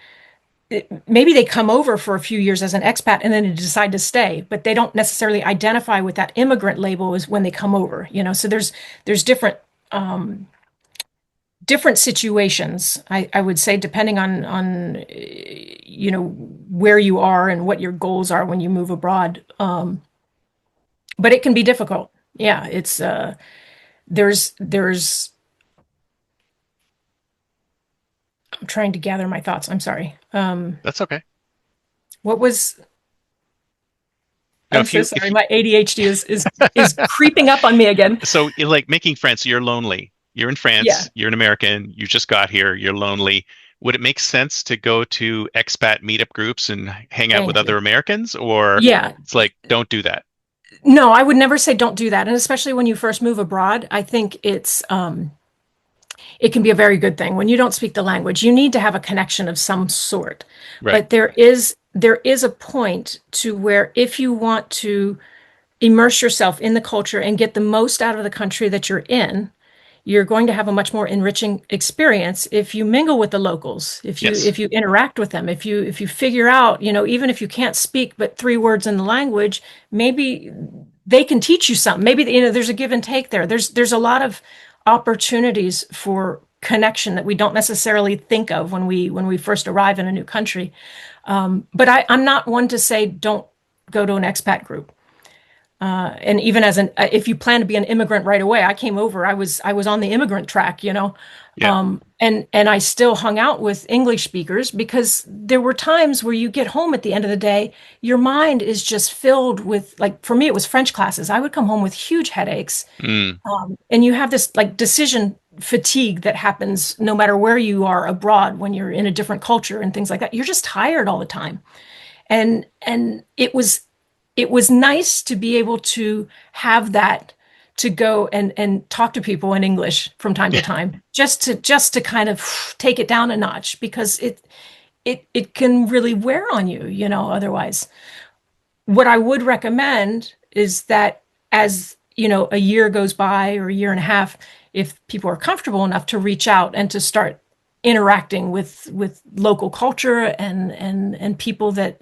maybe they come over for a few years as an expat and then they decide to stay, but they don't necessarily identify with that immigrant label as when they come over, So there's different situations, I would say, depending on where you are and what your goals are when you move abroad. But it can be difficult. Yeah, it's there's I'm trying to gather my thoughts. I'm sorry. That's okay. What was No, I'm so sorry. My ADHD is creeping up on me again. so you're like making friends, so you're lonely. You're in Yeah, France, you're an American, you just got here, you're lonely. Would it make sense to go to expat meetup groups and hang out with thank other you. Americans, or Yeah. it's like don't do that? No, I would never say don't do that. And especially when you first move abroad, I think it can be a very good thing. When you don't speak the language, you need to have a connection of some sort. Right. But there is a point to where if you want to immerse yourself in the culture and get the most out of the country that you're in, you're going to have a much more enriching experience if you mingle with the locals, if you Yes. if you interact with them, if you figure out, even if you can't speak but 3 words in the language, maybe they can teach you something. Maybe there's a give and take there. There's a lot of opportunities for connection that we don't necessarily think of when we first arrive in a new country. But I'm not one to say don't go to an expat group. And even if you plan to be an immigrant right away, I came over. I was on the immigrant track. Yeah. And I still hung out with English speakers because there were times where you get home at the end of the day, your mind is just filled with, like, for me, it was French classes. I would come home with huge headaches, Mm. and you have this like decision fatigue that happens no matter where you are abroad when you're in a different culture and things like that. You're just tired all the time, and it was nice to be able to have that, to go and talk to people in English from time to Yeah. time, just to kind of take it down a notch, because it can really wear on you, otherwise. What I would recommend is that, as a year goes by, or a year and a half, if people are comfortable enough to reach out and to start interacting with local culture and people that,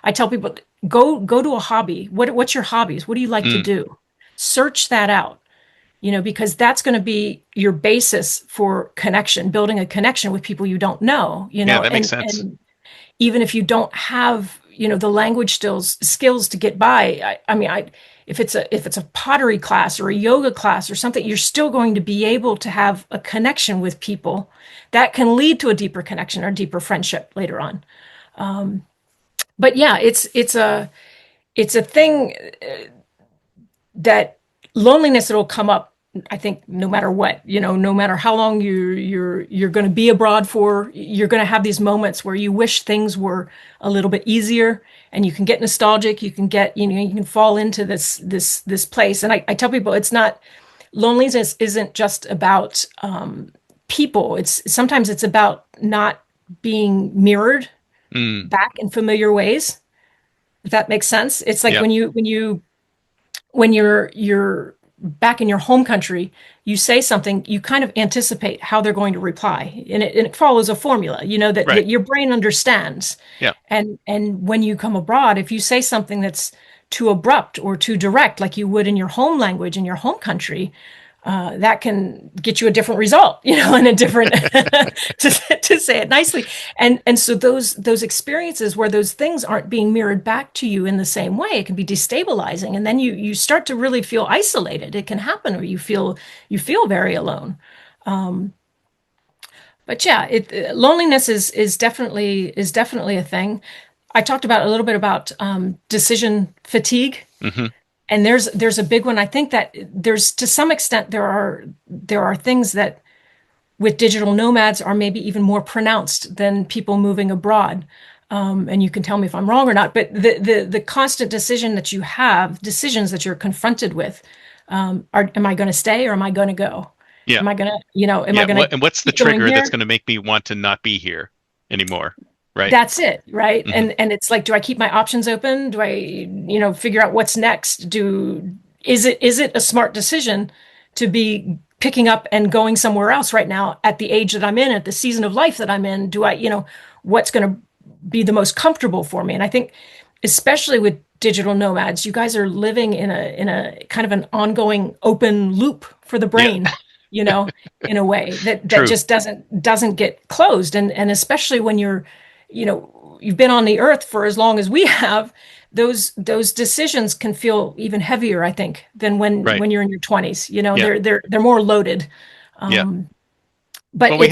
I tell people, go to a hobby. What's your hobbies? What do you like to Mm. do? Search that out, because that's going to be your basis for connection, building a connection with people you don't know, Yeah, that makes sense. and even if you don't have, the language skills to get by. I mean, if it's a pottery class or a yoga class or something, you're still going to be able to have a connection with people that can lead to a deeper connection or deeper friendship later on. But yeah, it's a thing that loneliness, it'll come up, I think, no matter what, no matter how long you're going to be abroad for. You're going to have these moments where you wish things were a little bit easier, and you can get nostalgic. You can get, you can fall into this place. And I tell people, it's not, loneliness isn't just about people. It's sometimes it's about not being mirrored Mm, back in familiar ways, if that makes sense. It's like yeah. when you're back in your home country, you say something, you kind of anticipate how they're going to reply, and it follows a formula, Right. that your brain understands. Yeah. And when you come abroad, if you say something that's too abrupt or too direct, like you would in your home language in your home country, that can get you a different result, and a different to say it nicely. And so those experiences where those things aren't being mirrored back to you in the same way, it can be destabilizing, and then you start to really feel isolated. It can happen, or you feel very alone. But yeah, loneliness is definitely a thing. I talked about a little bit about decision fatigue, Hmm. and there's a big one. I think that there's, to some extent, there are things that with digital nomads are maybe even more pronounced than people moving abroad. And you can tell me if I'm wrong or not, but the constant decisions that you're confronted with, am I going to stay or am I going to go? Yeah. Am I Yeah. going to And what's the keep going trigger that's here? going to make me want to not be here anymore? Right. That's it, right? Hmm. And it's like, do I keep my options open? Do I, figure out what's next? Is it a smart decision to be picking up and going somewhere else right now at the age that I'm in, at the season of life that I'm in? Do I, what's going to be the most comfortable for me? And I think, especially with digital nomads, you guys are living in a kind of an ongoing open loop for the Yeah. brain, you know, in a way that True. just doesn't get closed. And especially when you've been on the earth for as long as we have, those decisions can feel even heavier, I think, than when Right. when you're in your 20s. Yeah. They're more loaded. Yeah. Um, but Well, we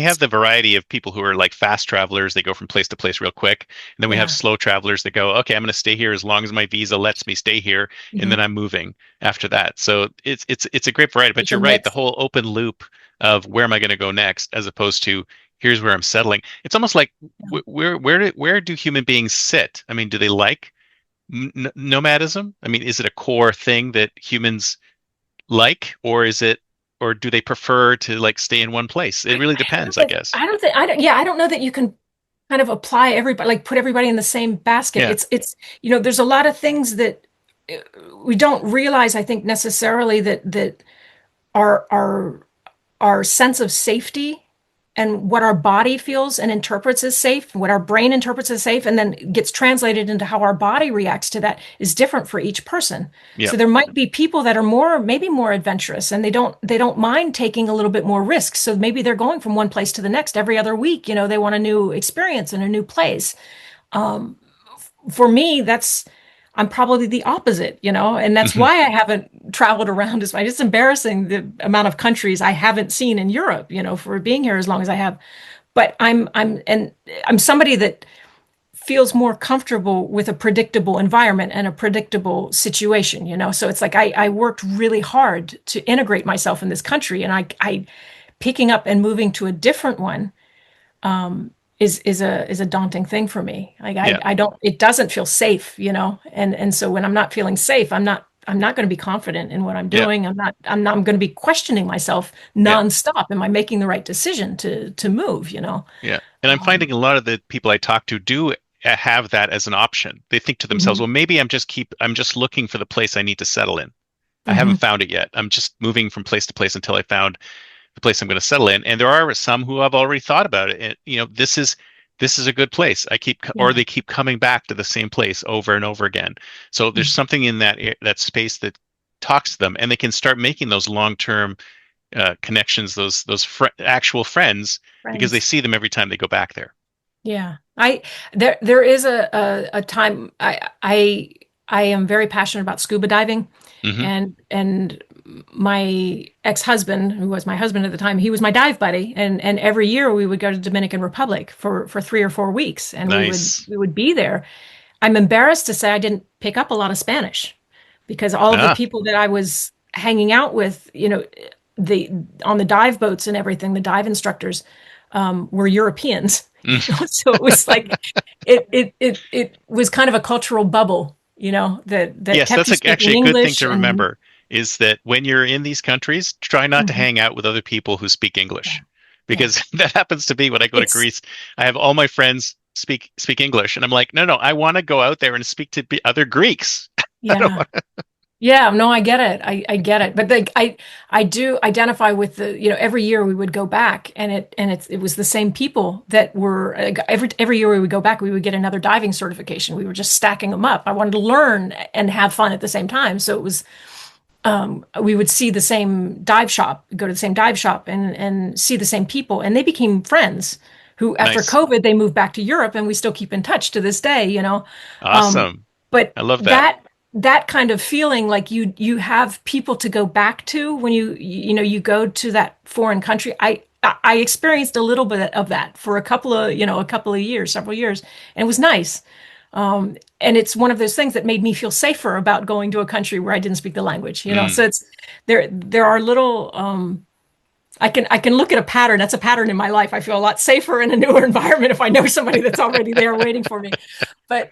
have the variety of people who are like fast travelers. They go from place to place real quick. And then we have yeah. slow travelers that go, okay, I'm going to stay here as long as my visa lets me stay here, and Mhm. then I'm moving after that. So it's a great variety. But There's a you're right, the mix. whole open loop of where am I going to go next, as opposed to here's where I'm settling. It's almost like where do human beings sit? I mean, do they like nomadism? I mean, is it a core thing that humans like, or is it, or do they prefer to like stay in one place? It really I don't depends, I think guess. I don't think I don't yeah, I don't know that you can kind of apply everybody, like put everybody in the same basket. Yeah. There's a lot of things that uh, we don't realize, I think, necessarily, that our sense of safety and what our body feels and interprets as safe, what our brain interprets as safe, and then gets translated into how our body reacts to that, is different for each person. Yeah. So there might be people that are maybe more adventurous, and they don't mind taking a little bit more risk. So maybe they're going from one place to the next every other week. They want a new experience in a new place. For me, I'm probably the opposite, and that's Hmm. why I haven't traveled around as much. It's embarrassing the amount of countries I haven't seen in Europe, for being here as long as I have. But I'm somebody that feels more comfortable with a predictable environment and a predictable situation, So it's like I worked really hard to integrate myself in this country, and I picking up and moving to a different one is a daunting thing for me. Like Yeah. I don't, it doesn't feel safe, and so when I'm not feeling safe, I'm not going to be confident in what I'm Yeah. doing. I'm going to be questioning myself Yeah. nonstop. Am I making the right decision to move? Yeah. And I'm finding a lot of the people I talk to do have that as an option. They think to themselves, Mhm. well, maybe I'm just looking for the place I need to settle in. I haven't Mhm. found it yet. I'm just moving from place to place until I found the place I'm going to settle in. And there are some who have already thought about it. And, this is a good place. Or Yeah. they keep coming back to the same place over and over again. So there's Mhm. something in that space that talks to them, and they can start making those long-term connections, those actual friends, because they Friends. see them every time they go back there. Yeah. There is a time I am very passionate about scuba diving, Hmm. and my ex-husband, who was my husband at the time, he was my dive buddy, and every year we would go to Dominican Republic for 3 or 4 weeks, and we would Nice. we would be there. I'm embarrassed to say I didn't pick up a lot of Spanish, because all of the Ah. people that I was hanging out with, the on the dive boats and everything, the dive instructors were Europeans. Mm. So it was like it was kind of a cultural bubble, that Yes, kept that's you actually speaking a good thing English. to And remember, is that when you're in these countries, try not to Mhm. hang out with other people who speak Yeah, English, Yeah. because that happens to be when I go to It's Greece. I have all my friends speak English, and I'm like, no, no, I want to go out there and speak to other Greeks. I don't yeah. want. Yeah, no, I get it. I get it. But I do identify with the, every year we would go back it was the same people that were every year we would go back, we would get another diving certification. We were just stacking them up. I wanted to learn and have fun at the same time. So it was we would see the same dive shop, go to the same dive shop and see the same people and they became friends who after Nice, COVID they moved back to Europe and we still keep in touch to this day. Um, awesome. but I love that. that kind of feeling like you have people to go back to when you go to that foreign country. I experienced a little bit of that for a couple of years, several years, and it was nice. And it's one of those things that made me feel safer about going to a country where I didn't speak the language. Mm. So it's there are little I can look at a pattern. That's a pattern in my life. I feel a lot safer in a newer environment if I know somebody that's already there waiting for me. But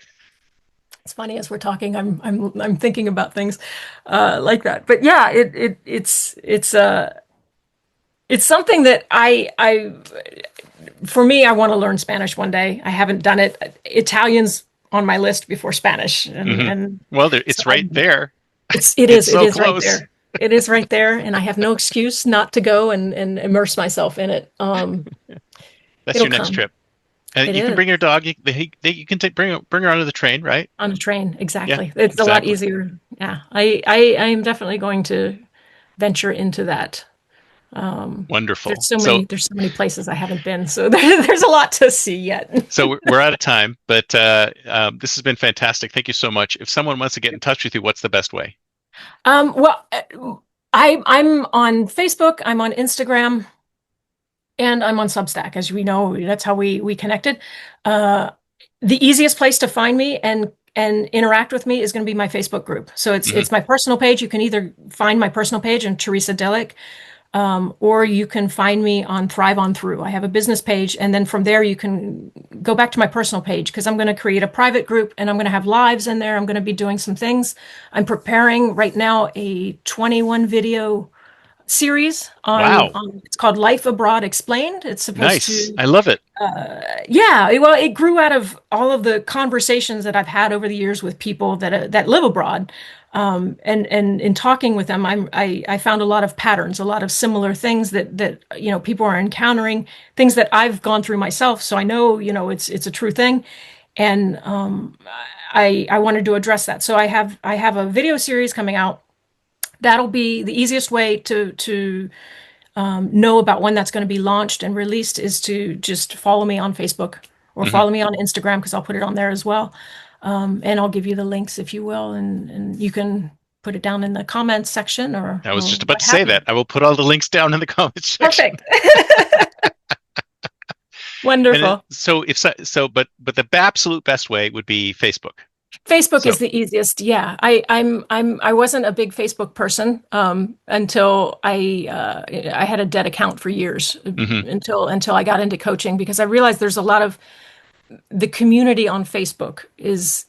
it's funny as we're talking, I'm thinking about things like that. But yeah, it's something that I for me, I want to learn Spanish one day. I haven't done it. Italian's on my list before Spanish, and Hmm. and Well, so it's right there. It's it so is right close. there. It is right there, and I have no excuse not to go and immerse myself in it. That's It'll your next come. trip. It You can is bring your dog. You can bring her onto the train, right? on a train. Yeah, Exactly. It's a lot exactly. easier. Yeah, I am definitely going to venture into that. Wonderful. So There's so many places I haven't been, so there's a lot to see yet. we're out of time, but this has been fantastic. Thank you so much. If someone wants to get in touch with you, what's the best way? Well, I'm on Facebook, I'm on Instagram, and I'm on Substack. As we know, that's how we connected. Uh, the easiest place to find me and interact with me is going to be my Facebook group. So Hmm. it's my personal page. You can either find my personal page and Theresa Dilick, or you can find me on ThriveOnThrough. I have a business page, and then from there you can go back to my personal page because I'm going to create a private group and I'm going to have lives in there. I'm going to be doing some things. I'm preparing right now a 21 video series Wow, on it's called Life Abroad Explained. It's supposed nice. to I love it. yeah, well, it grew out of all of the conversations that I've had over the years with people that live abroad, and in talking with them, I found a lot of patterns, a lot of similar things that people are encountering, things that I've gone through myself. So I know it's a true thing, and I wanted to address that. So I have a video series coming out. That'll be the easiest way to know about when that's going to be launched and released is to just follow me on Facebook or Hmm. follow me on Instagram because I'll put it on there as well. And I'll give you the links if you will, and you can put it down in the comments section I was or just about what to say have you. that. I will put all the links down in the comments section. Perfect. And Wonderful. so if so, but the absolute best way would be Facebook. Facebook So. is the easiest. Yeah, I wasn't a big Facebook person until I had a dead account for years Hmm. until I got into coaching because I realized there's a lot of the community on Facebook is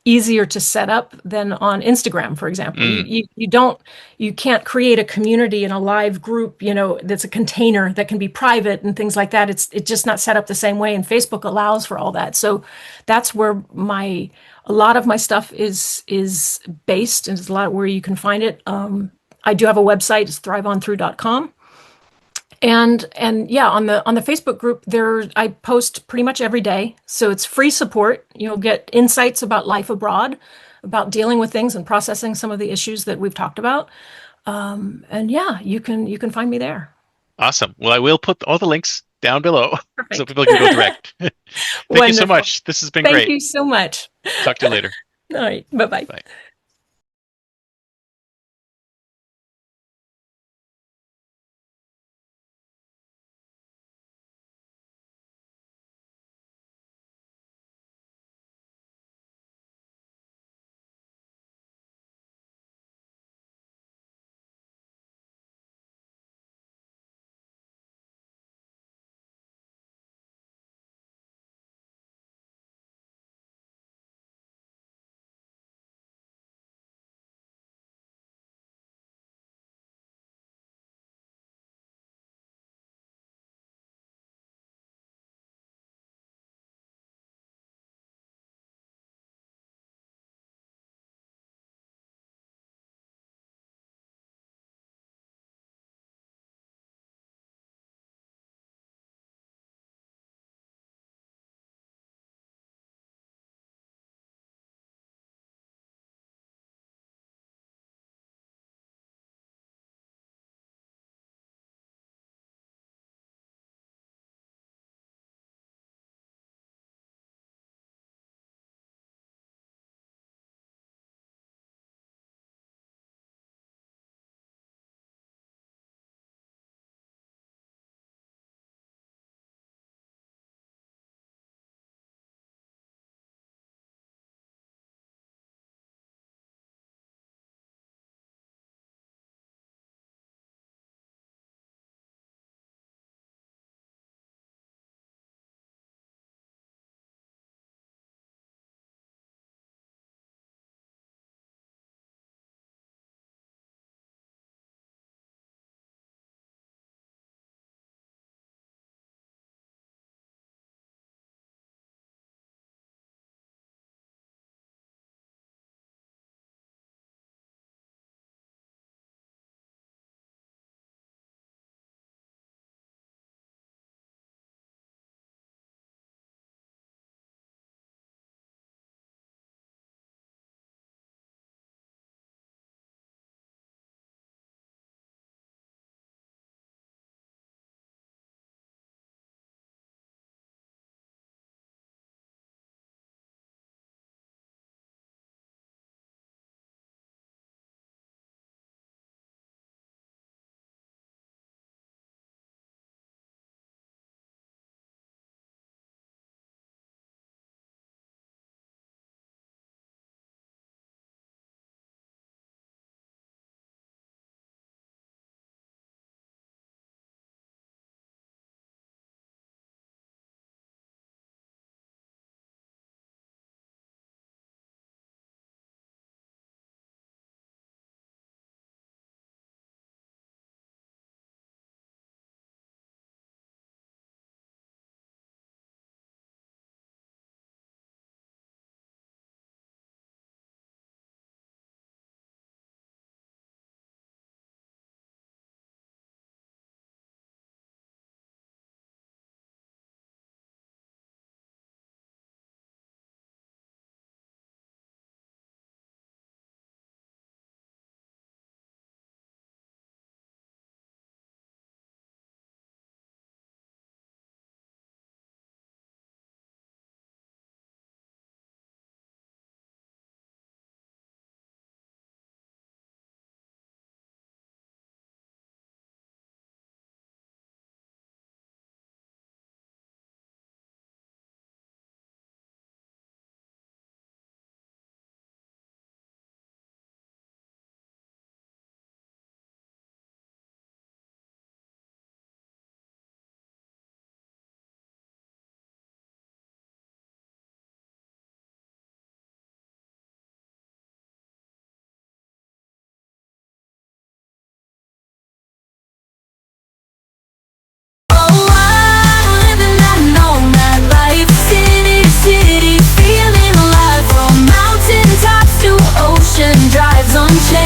easier to set up than on Instagram, for example. Mm. You can't create a community in a live group, that's a container that can be private and things like that. It's just not set up the same way, and Facebook allows for all that. So that's where a lot of my stuff is based, and it's a lot where you can find it. I do have a website, it's thriveonthrough.com. And yeah, on the Facebook group there I post pretty much every day. So it's free support. You'll get insights about life abroad, about dealing with things and processing some of the issues that we've talked about. And yeah, you can find me there. Awesome. Well, I will put all the links down below so Perfect. people can go direct. Thank you so Wonderful. much. This has been Thank great. you so much. Talk to you later. All right. Bye-bye. Bye. unchanged.